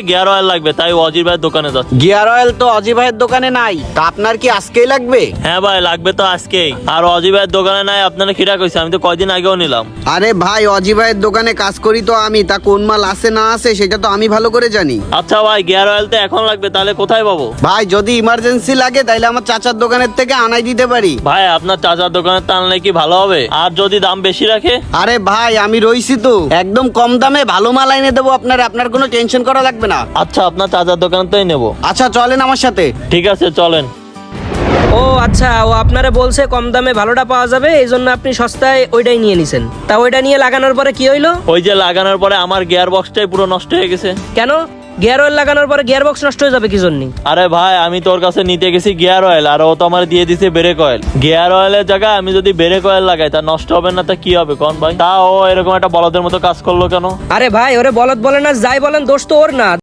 Gear oil লাগবে, তাই অজির ভাইয়ের দোকানে যাচ্ছি। গিয়ার অয়েল তো অজি ভাইয়ের দোকানে নাই, তা আপনার কি আজকেই লাগবে? হ্যাঁ ভাই, লাগবে তো আজকেই। আর অজি ভাইয়ের দোকানে নাই আপনারা খিটা কইছে, আমি তো কয়দিন আগেও নিলাম। আরে ভাই, অজি ভাইয়ের দোকানে কাজ করি তো আমি, তা কোন মাল আছে না আছে সেটা তো আমি ভালো করে জানি। আচ্ছা ভাই, গিয়ার অয়েল তো এখন লাগবে, তাহলে কোথায় পাবো? ভাই যদি ইমার্জেন্সি লাগে তাইলে আমার চাচার দোকানের থেকে আনাই দিতে পারি। ভাই আপনার চাচার দোকানে টানলে কি ভালো হবে? আর যদি দাম বেশি রাখে? আরে ভাই আমি রইছি তো, একদম কম দামে ভালো মাল এনে দেবো আপনার কোনো টেনশন করা লাগবে না। আচ্ছা, আপনার চাচার দোকানতেই নেবো। আচ্ছা চলেন আমার সাথে। ঠিক আছে, চলেন। ও আচ্ছা, ও আপনারা বলছে কম দামে ভালোটা পাওয়া যাবে, এই জন্য আপনি সস্তায় ওইটাই নিয়ে নিছেন। তা ওইটা নিয়ে লাগানোর পরে কি হইলো? ওই যে লাগানোর পরে আমার গিয়ার বক্সটাই পুরো নষ্ট হয়ে গেছে। কেন? গিয়ার অয়েল লাগানোর পরে গিয়ার বক্স নষ্ট হয়ে যাবে কি জন্য? আরে ভাই, আমি তোর কাছে নিতে গেছি গিয়ার অয়েল, আর ও তো আমার দিয়ে দিছে ব্রেক অয়েল। গিয়ার অয়েলের জায়গায় আমি যদি ব্রেক অয়েল লাগাই, তা নষ্ট হবে না? তা কি হবে কোন ভাই? তা ও এরকম একটা বলদের মতো কাজ করলো কেন? আরে ভাই, ওরে বলদ বলে না যাই বলেন, দোষ তো ওর না।